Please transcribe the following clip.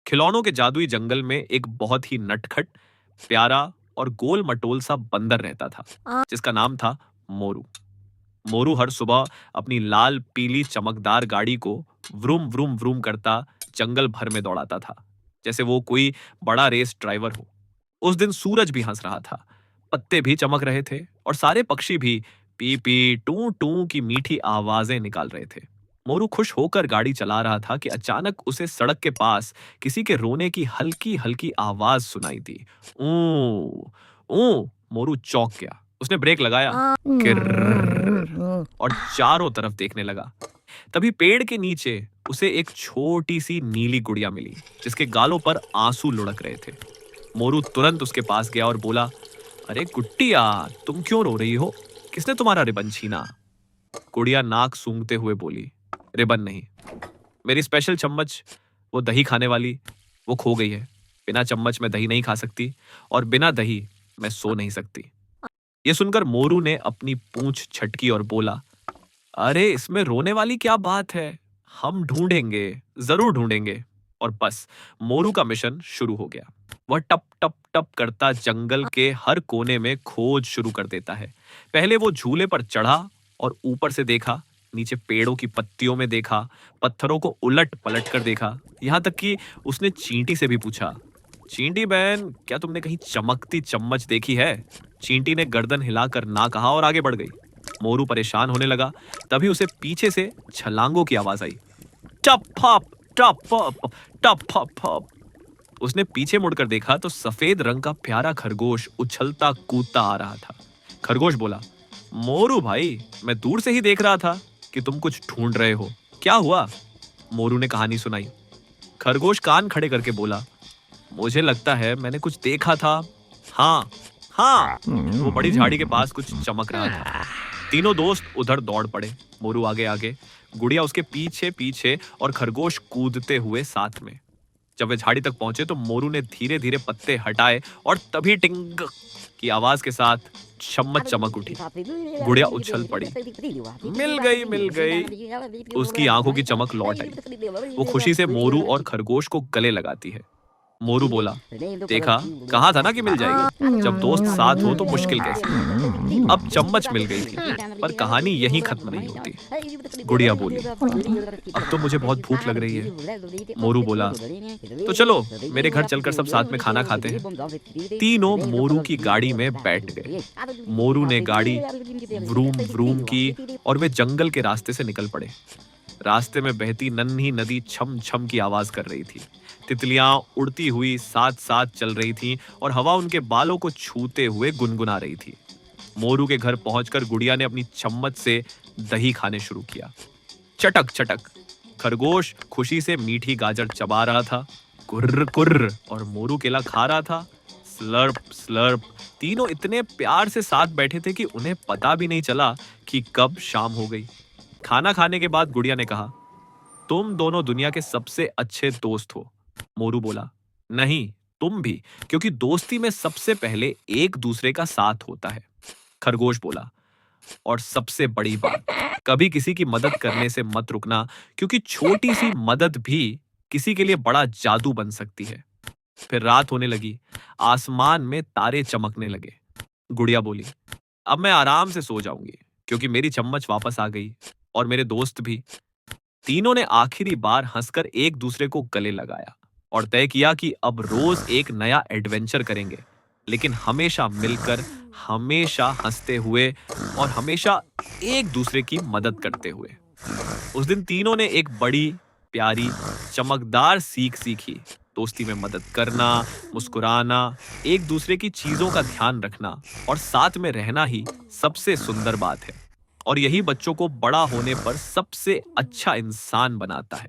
खिलौनों के जादुई जंगल में एक बहुत ही नटखट, प्यारा और गोल मटोल सा बंदर रहता था, जिसका नाम था मोरू। मोरू हर सुबह अपनी लाल पीली चमकदार गाड़ी को व्रूम व्रूम व्रूम करता जंगल भर में दौड़ाता था, जैसे वो कोई बड़ा रेस ड्राइवर हो। उस दिन सूरज भी हंस रहा था, पत्ते भी चमक रहे थे और सारे पक्षी भी पी पी टू टू की मीठी आवाजें निकाल रहे थे। मोरू खुश होकर गाड़ी चला रहा था कि अचानक उसे सड़क के पास किसी के रोने की हल्की हल्की आवाज सुनाई दी। ऊ ऊ मोरू चौंक गया। उसने ब्रेक लगाया, किर्र, और चारों तरफ देखने लगा। तभी पेड़ के नीचे उसे एक छोटी सी नीली गुड़िया मिली, जिसके गालों पर आंसू लुढ़क रहे थे। मोरू तुरंत उसके पास गया और बोला, अरे गुट्टिया, तुम क्यों रो रही हो? किसने तुम्हारा रिबन छीना? गुड़िया नाक सूंघते हुए बोली, रिबन नहीं, मेरी स्पेशल चम्मच, वो दही खाने वाली, वो खो गई है। बिना चम्मच मैं दही नहीं खा सकती और बिना दही मैं सो नहीं सकती। ये सुनकर मोरू ने अपनी पूंछ छटकी और बोला, अरे इसमें रोने वाली क्या बात है? हम ढूंढेंगे, जरूर ढूंढेंगे। और बस मोरू का मिशन शुरू हो गया। वह टप टप टप करता जंगल के हर कोने में खोज शुरू कर देता है। पहले वो झूले पर चढ़ा और ऊपर से देखा, नीचे पेड़ों की पत्तियों में देखा, पत्थरों को उलट पलट कर देखा, यहाँ तक कि उसने चींटी से भी पूछा, चींटी बहन, क्या तुमने कहीं चमकती चम्मच देखी है? चींटी ने गर्दन हिलाकर ना कहा और आगे बढ़ गई। मोरू परेशान होने लगा। तभी उसे पीछे से छलांगों की आवाज आई। टप फप टप फप टप फप फप। उसने पीछे मुड़कर देखा तो सफेद रंग का प्यारा खरगोश उछलता कूदता आ रहा था। खरगोश बोला, मोरू भाई, मैं दूर से ही देख रहा था कि तुम कुछ ढूंढ रहे हो। क्या हुआ? मोरू ने कहानी सुनाई। खरगोश कान खड़े करके बोला, मुझे लगता है मैंने कुछ देखा था। हाँ हाँ, वो बड़ी झाड़ी के पास कुछ चमक रहा था। तीनों दोस्त उधर दौड़ पड़े, मोरू आगे आगे, गुड़िया उसके पीछे पीछे और खरगोश कूदते हुए साथ में। जब वे झाड़ी तक पहुंचे तो मोरू ने धीरे धीरे पत्ते हटाए और तभी टिंग की आवाज के साथ चम्मच चमक उठी। गुड़िया उछल पड़ी। मिल गई। उसकी आंखों की चमक लौट आई। वो खुशी से मोरू और खरगोश को गले लगाती है। मोरू बोला, देखा, कहा था ना कि मिल जाएगी। जब दोस्त साथ हो तो मुश्किल कैसे। अब चम्मच मिल गई थी, पर कहानी यहीं खत्म नहीं होती। गुड़िया बोली, अब तो मुझे बहुत भूख लग रही है। मोरू बोला, तो चलो मेरे घर चलकर सब साथ में खाना खाते हैं। तीनों मोरू की गाड़ी में बैठ गए। मोरू ने गाड़ी व्रूम व्रूम की और वे जंगल के रास्ते से निकल पड़े। रास्ते में बहती नन्ही नदी छम छम की आवाज कर रही थी। तितलियां उड़ती हुई साथ साथ चल रही थीं और हवा उनके बालों को छूते हुए गुनगुना रही थी। मोरू के घर पहुंचकर गुड़िया ने अपनी चम्मच से दही खाने शुरू किया। चटक चटक। खरगोश खुशी से मीठी गाजर चबा रहा था। कुर्र कुर्र। और मोरू केला खा रहा था। Slurp slurp. तीनों इतने प्यार से साथ बैठे थे कि उन्हें पता भी नहीं चला कि कब शाम हो गई। खाना खाने के बाद गुड़िया ने कहा, तुम दोनों दुनिया के सबसे अच्छे दोस्त हो। मोरू बोला, नहीं, तुम भी, क्योंकि दोस्ती में सबसे पहले एक दूसरे का साथ होता है। खरगोश बोला, और सबसे बड़ी बात, कभी किसी की मदद करने से मत रुकना, क्योंकि छोटी सी मदद भी किसी के लिए बड़ा जादू बन सकती है। फिर रात होने लगी। आसमान में तारे चमकने लगे। गुड़िया बोली, अब मैं आराम से सो जाऊंगी, क्योंकि मेरी चम्मच वापस आ गई और मेरे दोस्त भी। तीनों ने आखिरी बार हंसकर एक दूसरे को गले लगाया और तय किया कि अब रोज एक नया एडवेंचर करेंगे, लेकिन हमेशा मिलकर, हमेशा हंसते हुए और हमेशा एक दूसरे की मदद करते हुए। उस दिन तीनों ने एक बड़ी, प्यारी, चमकदार सीख सीखी। दोस्ती में मदद करना, मुस्कुराना, एक दूसरे की चीजों का ध्यान रखना और साथ में रहना ही सबसे सुंदर बात है। और यही बच्चों को बड़ा होने पर सबसे अच्छा इंसान बनाता है।